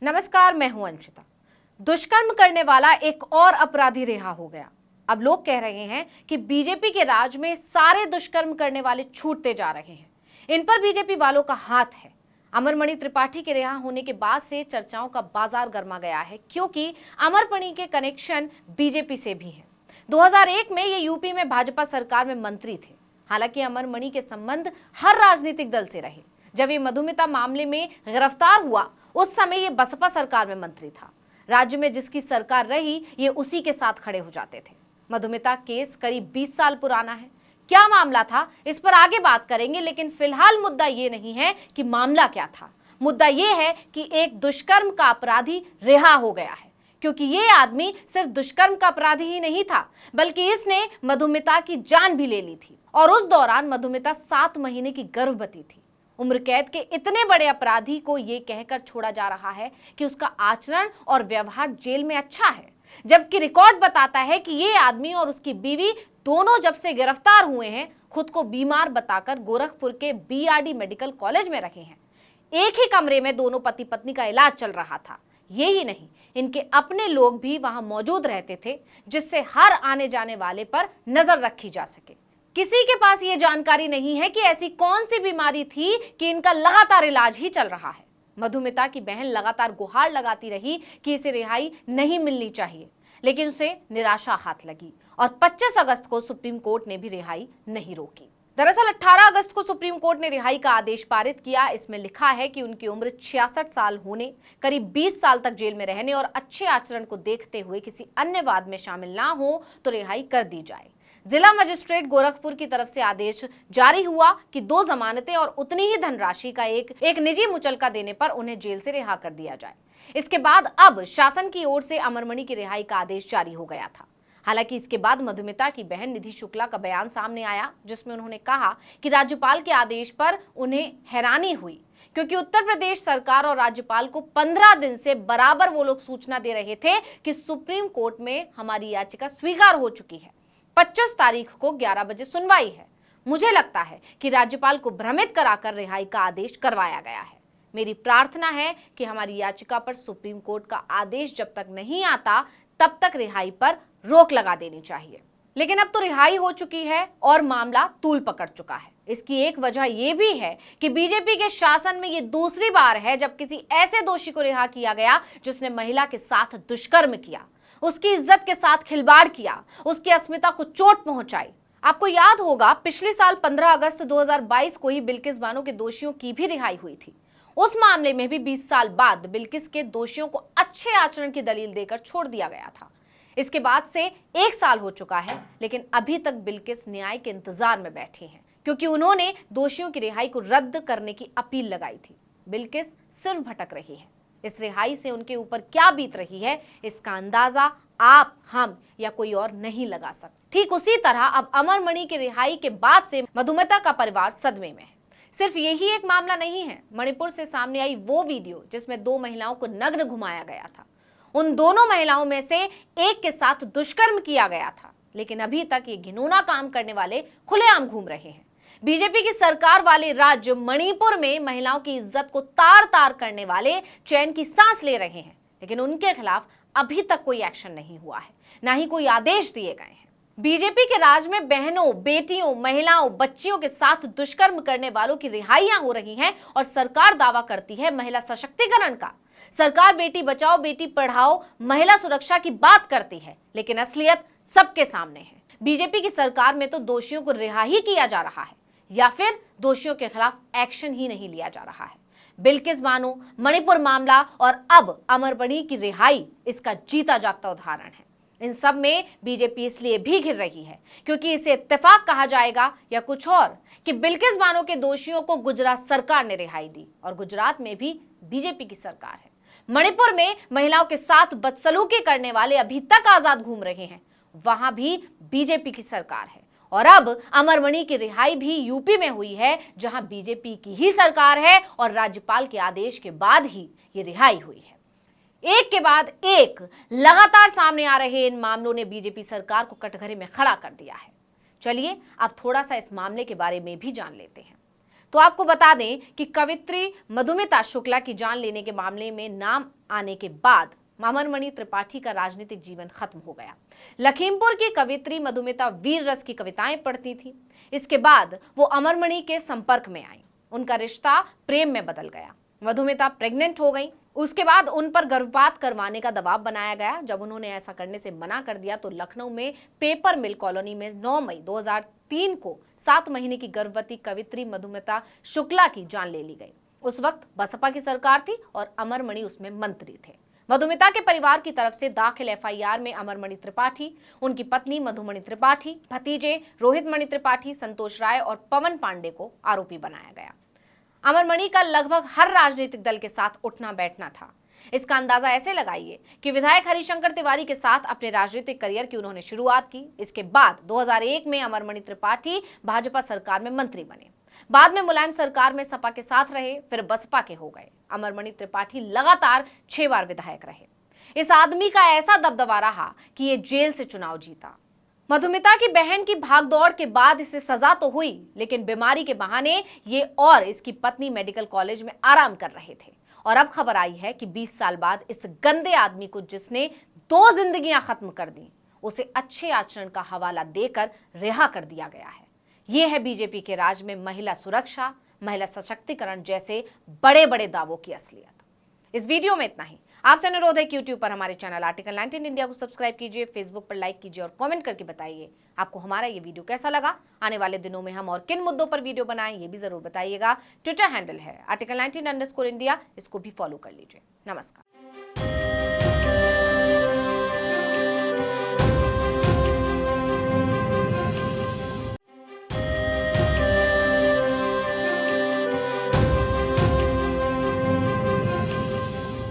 नमस्कार, मैं हूं अंशिता। दुष्कर्म करने वाला एक और अपराधी रिहा हो गया। अब लोग कह रहे हैं कि बीजेपी के राज में सारे दुष्कर्म करने वाले छूटते जा रहे हैं। इन पर बीजेपी वालों का हाथ है। अमरमणि त्रिपाठी के रिहा होने के बाद से चर्चाओं का बाजार गर्मा गया है, क्योंकि अमरमणि के कनेक्शन बीजेपी से भी हैं। 2001 में ये यूपी में भाजपा सरकार में मंत्री थे। हालांकि अमरमणि के संबंध हर राजनीतिक दल से रहे। जब ये मधुमिता मामले में गिरफ्तार हुआ, उस समय ये बसपा सरकार में मंत्री था। राज्य में जिसकी सरकार रही, ये उसी के साथ खड़े हो जाते थे। मधुमिता केस करीब 20 साल पुराना है। क्या मामला था, इस पर आगे बात करेंगे, लेकिन फिलहाल मुद्दा ये नहीं है कि मामला क्या था। मुद्दा ये है कि एक दुष्कर्म का अपराधी रिहा हो गया है, क्योंकि ये आदमी सिर्फ दुष्कर्म का अपराधी ही नहीं था, बल्कि इसने मधुमिता की जान भी ले ली थी। और उस दौरान मधुमिता 7 महीने की गर्भवती थी। उम्र कैद के इतने बड़े अपराधी को यह कहकर छोड़ा जा रहा है कि उसका आचरण और व्यवहार जेल में अच्छा है, जबकि रिकॉर्ड बताता है कि ये आदमी और उसकी बीवी दोनों जब से गिरफ्तार हुए हैं, खुद को बीमार बताकर गोरखपुर के बीआरडी मेडिकल कॉलेज में रखे हैं। एक ही कमरे में दोनों पति पत्नी का इलाज चल रहा था। यही नहीं, इनके अपने लोग भी वहां मौजूद रहते थे, जिससे हर आने जाने वाले पर नजर रखी जा सके। किसी के पास ये जानकारी नहीं है कि ऐसी कौन सी बीमारी थी कि इनका लगातार इलाज ही चल रहा है। मधुमिता की बहन लगातार गुहार लगाती रही कि इसे रिहाई नहीं मिलनी चाहिए, लेकिन उसे निराशा हाथ लगी और 25 अगस्त को सुप्रीम कोर्ट ने भी रिहाई नहीं रोकी। दरअसल 18 अगस्त को सुप्रीम कोर्ट ने रिहाई का आदेश पारित किया। इसमें लिखा है कि उनकी उम्र 66 साल होने, करीब 20 साल तक जेल में रहने और अच्छे आचरण को देखते हुए किसी अन्य वाद में शामिल ना हो तो रिहाई कर दी जाए। जिला मजिस्ट्रेट गोरखपुर की तरफ से आदेश जारी हुआ कि 2 जमानतें और उतनी ही धनराशि का एक निजी मुचलका देने पर उन्हें जेल से रिहा कर दिया जाए। इसके बाद अब शासन की ओर से अमरमणि की रिहाई का आदेश जारी हो गया था। हालांकि इसके बाद मधुमिता की बहन निधि शुक्ला का बयान सामने आया, जिसमें उन्होंने कहा कि राज्यपाल के आदेश पर उन्हें हैरानी हुई, क्योंकि उत्तर प्रदेश सरकार और राज्यपाल को 15 दिन से बराबर वो लोग सूचना दे रहे थे कि सुप्रीम कोर्ट में हमारी याचिका स्वीकार हो चुकी है। 25 तारीख को 11 बजे सुनवाई है। मुझे लगता है कि राज्यपाल को भ्रमित कराकर रिहाई का आदेश करवाया गया है। मेरी प्रार्थना है कि हमारी याचिका पर सुप्रीम कोर्ट का आदेश जब तक नहीं आता, तब तक रिहाई पर रोक लगा देनी चाहिए। लेकिन अब तो रिहाई हो चुकी है और मामला तूल पकड़ चुका है। इसकी एक वजह यह भी है कि बीजेपी के शासन में ये दूसरी बार है जब किसी ऐसे दोषी को रिहा किया गया जिसने महिला के साथ दुष्कर्म किया, उसकी इज्जत के साथ खिलवाड़ किया, उसकी अस्मिता को चोट पहुंचाई। आपको याद होगा, पिछले साल 15 अगस्त 2022 को ही बिल्किस बानो के दोषियों की भी रिहाई हुई थी। उस मामले में भी 20 साल बाद बिल्किस के दोषियों को अच्छे आचरण की दलील देकर छोड़ दिया गया था। इसके बाद से 1 साल हो चुका है, लेकिन अभी तक बिल्किस न्याय के इंतजार में बैठी हैं, क्योंकि उन्होंने दोषियों की रिहाई को रद्द करने की अपील लगाई थी। बिल्किस सिर्फ भटक रही है। इस रिहाई से उनके ऊपर क्या बीत रही है, इसका अंदाजा आप, हम या कोई और नहीं लगा सकते। ठीक उसी तरह अब अमरमणि की रिहाई के बाद से मधुमिता का परिवार सदमे में है। सिर्फ यही एक मामला नहीं है। मणिपुर से सामने आई वो वीडियो जिसमें 2 महिलाओं को नग्न घुमाया गया था, उन दोनों महिलाओं में से एक के साथ दुष्कर्म किया गया था, लेकिन अभी तक ये घिनौना काम करने वाले खुलेआम घूम रहे हैं। बीजेपी की सरकार वाले राज्य मणिपुर में महिलाओं की इज्जत को तार तार करने वाले चैन की सांस ले रहे हैं, लेकिन उनके खिलाफ अभी तक कोई एक्शन नहीं हुआ है, ना ही कोई आदेश दिए गए हैं। बीजेपी के राज में बहनों, बेटियों, महिलाओं, बच्चियों के साथ दुष्कर्म करने वालों की रिहाइयां हो रही हैं और सरकार दावा करती है महिला सशक्तिकरण का। सरकार बेटी बचाओ, बेटी पढ़ाओ, महिला सुरक्षा की बात करती है, लेकिन असलियत सबके सामने है। बीजेपी की सरकार में तो दोषियों को रिहा ही किया जा रहा है, या फिर दोषियों के खिलाफ एक्शन ही नहीं लिया जा रहा है। बिल्किस बानो, मणिपुर मामला और अब अमरमणि की रिहाई इसका जीता जागता उदाहरण है। इन सब में बीजेपी इसलिए भी घिर रही है क्योंकि इसे इत्तेफाक कहा जाएगा या कुछ और कि बिल्किस बानो के दोषियों को गुजरात सरकार ने रिहाई दी और गुजरात में भी बीजेपी की सरकार है। मणिपुर में महिलाओं के साथ बदसलूकी करने वाले अभी तक आजाद घूम रहे हैं, वहां भी बीजेपी की सरकार है। और अब अमरमणि की रिहाई भी यूपी में हुई है, जहां बीजेपी की ही सरकार है और राज्यपाल के आदेश के बाद ही ये रिहाई हुई है। एक के बाद एक लगातार सामने आ रहे इन मामलों ने बीजेपी सरकार को कटघरे में खड़ा कर दिया है। चलिए अब थोड़ा सा इस मामले के बारे में भी जान लेते हैं। तो आपको बता दें कि कवित्री मधुमिता शुक्ला की जान लेने के मामले में नाम आने के बाद अमरमणि त्रिपाठी का राजनीतिक जीवन खत्म हो गया। लखीमपुर की कवित्री मधुमिता वीर रस की कविताएं पढ़ती थी। इसके बाद वो अमरमणि के संपर्क में आई। उनका रिश्ता प्रेम में बदल गया। मधुमिता प्रेग्नेंट हो गई। उसके बाद उन पर गर्भपात करवाने का दबाव बनाया गया। जब उन्होंने ऐसा करने से मना कर दिया तो लखनऊ में पेपर मिल कॉलोनी में 9 मई 2003 को 7 महीने की गर्भवती कवित्री मधुमिता शुक्ला की जान ले ली गई। उस वक्त बसपा की सरकार थी और अमरमणि उसमें मंत्री थे। मधुमिता के परिवार की तरफ से दाखिल एफआईआर में अमरमणि त्रिपाठी, उनकी पत्नी मधुमणि त्रिपाठी, भतीजे रोहित मणि त्रिपाठी, संतोष राय और पवन पांडे को आरोपी बनाया गया। अमरमणि का लगभग हर राजनीतिक दल के साथ उठना बैठना था। इसका अंदाजा ऐसे लगाइए कि विधायक हरिशंकर तिवारी के साथ अपने राजनीतिक करियर की उन्होंने शुरुआत की। इसके बाद 2001 में अमरमणि त्रिपाठी भाजपा सरकार में मंत्री बने। बाद में मुलायम सरकार में सपा के साथ रहे, फिर बसपा के हो गए। अमरमणि त्रिपाठी लगातार 6 बार विधायक रहे। इस आदमी का ऐसा दबदबा रहा कि ये जेल से चुनाव जीता। मधुमिता की बहन की भागदौड़ के बाद इसे सजा तो हुई, लेकिन बीमारी के बहाने ये और इसकी पत्नी मेडिकल कॉलेज में आराम कर रहे थे। और अब खबर आई है कि 20 साल बाद इस गंदे आदमी को, जिसने 2 जिंदगियां खत्म कर दी, उसे अच्छे आचरण का हवाला देकर रिहा कर दिया गया है। ये है बीजेपी के राज में महिला सुरक्षा, महिला सशक्तिकरण जैसे बड़े बड़े दावों की असलियत। इस वीडियो में इतना ही। आपसे अनुरोध है कि यूट्यूब पर हमारे चैनल आर्टिकल 19 इंडिया को सब्सक्राइब कीजिए, फेसबुक पर लाइक कीजिए और कमेंट करके बताइए आपको हमारा ये वीडियो कैसा लगा। आने वाले दिनों में हम और किन मुद्दों पर वीडियो बनाएं ये भी जरूर बताइएगा। ट्विटर हैंडल है आर्टिकल 19 _ इंडिया, इसको भी फॉलो कर लीजिए। नमस्कार।